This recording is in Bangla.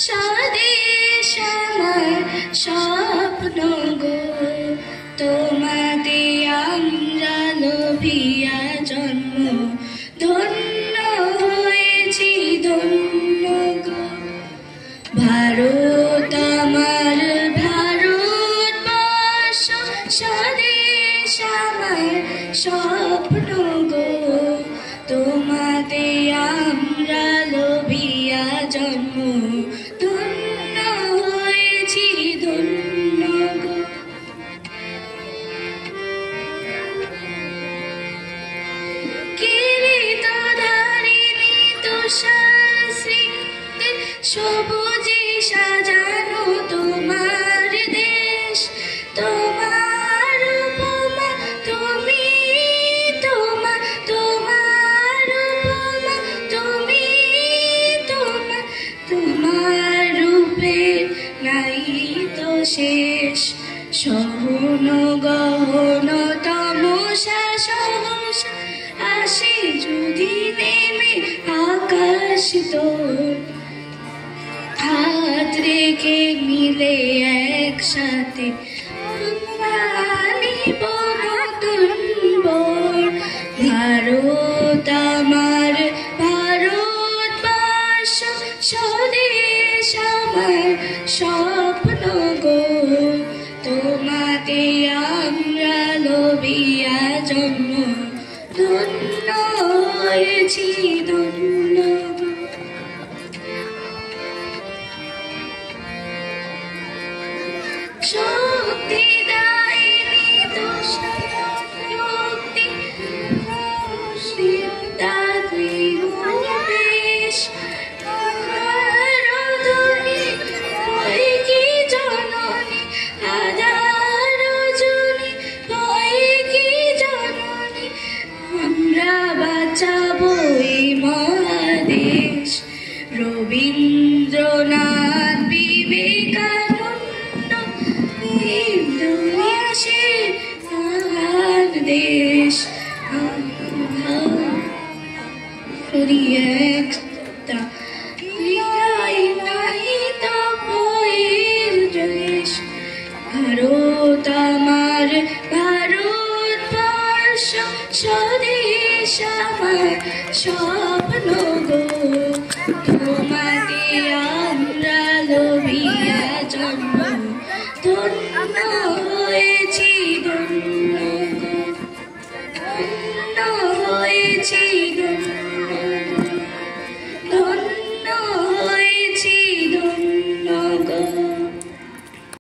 স্বদেশ আমার স্বপ্ন গো, তোমাতে আমরা লোভিয়া জন্ম, ধন্য হয়েছি ধন্য গো। ভারত আমার ভারতবর্ষ, স্বদেশ আমার স্বপ্ন গো, তোমাতে আমরা লোভিয়া জন্ম, ধন্য হয়েছি ধন্য গো। কিরীটধারিণী তুষারস্নিগ্ধে সবুজে সাজানো তোমার দেশ, তোমার উপমা তুমি, তোমার উপমা তুমি, তোমার রূপের নাই তো শেষ। সহন গহন তমসা সহসা আসে যদি নেমে আকাশ তোর, হাত রেখে মিলে একসাথে আমরা নিব নতুন ভোর। ভারত আমার ভারতবর্ষ, স্বদেশ আমার স্বপ্ন গো, তোমাতে আমরা লোভিয়া জন্ম, ধন্য হয়েছি ধন্য গো। শক্তিদায়িনী তুষারশক্তি দাত্রী বেশ, আরাধনী হয় কি জননী, হাজার রজনী হয় কি জননী, আমরা বাঁচাবো এই মহাদেশ। রবীন্দ্রনাথ বিবেকানন্দ দুনিয়াছে তাহার দেশ, করি একটা নাই তো বইয়ের দেশ। ভারত আমার ভারতবর্ষ, স্বদেশ আমার স্বপ্ন